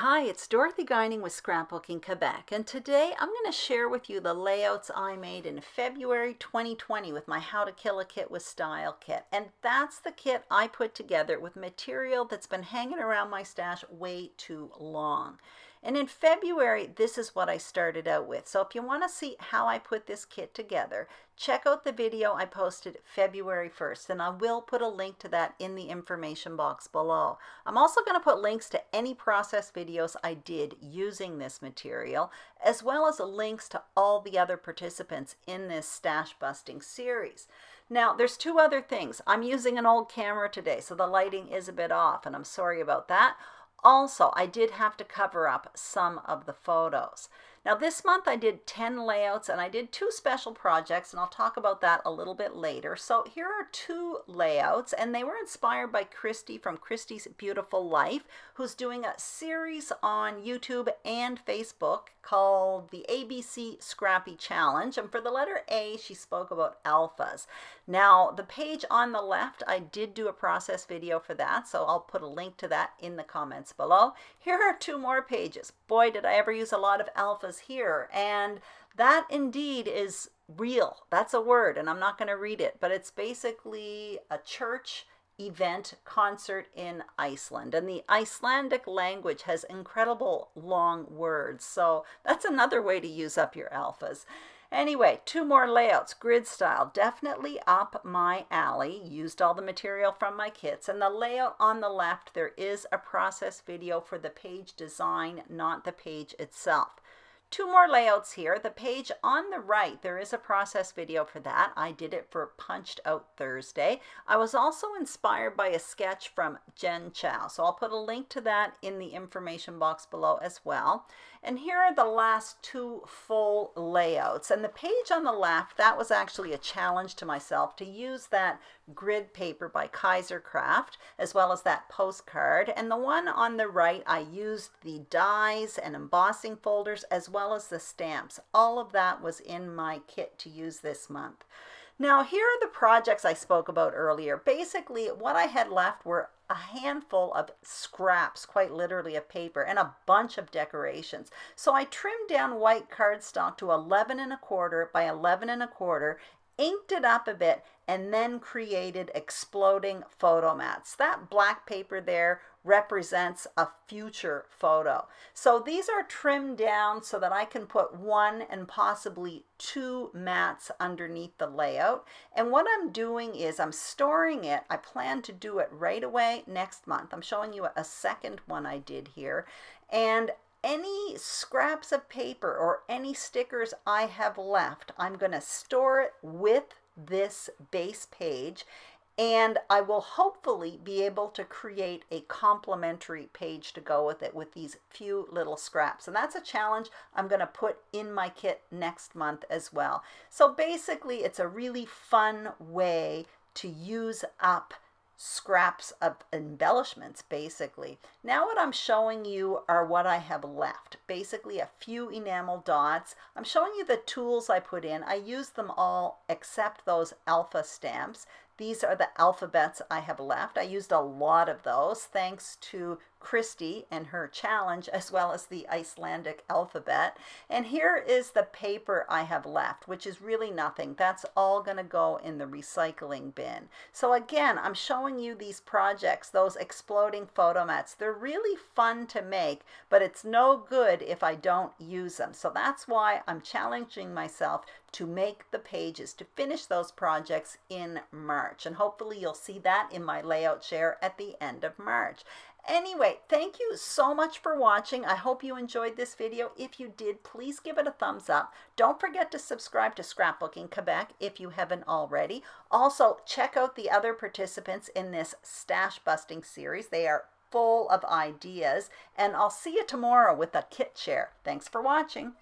Hi, it's Dorothy Guining with Scrapbooking Quebec, and today I'm going to share with you the layouts I made in February 2020 with my How to Kill a Kit with Style kit. And that's the kit I put together with material that's been hanging around my stash way too long. And in February, this is what I started out with. So if you want to see how I put this kit together, check out the video I posted February 1st, and I will put a link to that in the information box below. I'm also going to put links to any process videos I did using this material, as well as links to all the other participants in this stash busting series. Now, there's two other things. I'm using an old camera today, so the lighting is a bit off, and I'm sorry about that. Also, I did have to cover up some of the photos. Now this month I did 10 layouts and I did 2 special projects, and I'll talk about that a little bit later. So here are 2 layouts, and they were inspired by Christy from Christy's Beautiful Life, who's doing a series on YouTube and Facebook called the ABC Scrappy Challenge. And for the letter A, she spoke about alphas. Now the page on the left, I did do a process video for that, so I'll put a link to that in the comments below. Here are 2 more pages. Boy, did I ever use a lot of alphas here, and that indeed is real. That's a word, and I'm not going to read it, but it's basically a church event concert in Iceland, and the Icelandic language has incredible long words, so that's another way to use up your alphas. Anyway, 2 more layouts, grid style, definitely up my alley. Used all the material from my kits. And the layout on the left, there is a process video for the page design, not the page itself. 2 more layouts here. The page on the right, there is a process video for that. I did it for Punched Out Thursday. I was also inspired by a sketch from Jen Chow, so I'll put a link to that in the information box below as well. And here are the last 2 full layouts. And the page on the left, that was actually a challenge to myself to use that grid paper by Kaiser Craft, as well as that postcard. And the one on the right, I used the dies and embossing folders, as well as the stamps. All of that was in my kit to use this month. Now here are the projects I spoke about earlier. Basically what I had left were a handful of scraps, quite literally, of paper, and a bunch of decorations. So I trimmed down white cardstock to 11 1/4 by 11 1/4, inked it up a bit, and then created exploding photo mats. That black paper there represents a future photo. So these are trimmed down so that I can put 1 and possibly 2 mats underneath the layout. And what I'm doing is I'm storing it. I plan to do it right away next month. I'm showing you a second one I did here. And any scraps of paper or any stickers I have left, I'm going to store it with this base page, and I will hopefully be able to create a complementary page to go with it with these few little scraps. And that's a challenge I'm going to put in my kit next month as well. So basically it's a really fun way to use up scraps of embellishments, basically. Now what I'm showing you are what I have left. Basically a few enamel dots. I'm showing you the tools I put in. I used them all except those alpha stamps. These are the alphabets I have left. I used a lot of those thanks to Christy and her challenge, as well as the Icelandic alphabet. And here is the paper I have left, which is really nothing. That's all going to go in the recycling bin. So again, I'm showing you these projects, those exploding photo mats. They're really fun to make, but it's no good if I don't use them. So that's why I'm challenging myself to make the pages, to finish those projects in March. And hopefully you'll see that in my layout share at the end of March. Anyway, thank you so much for watching. I hope you enjoyed this video. If you did, please give it a thumbs up. Don't forget to subscribe to Scrapbooking Quebec if you haven't already. Also, check out the other participants in this stash busting series. They are full of ideas. And I'll see you tomorrow with a kit share. Thanks for watching.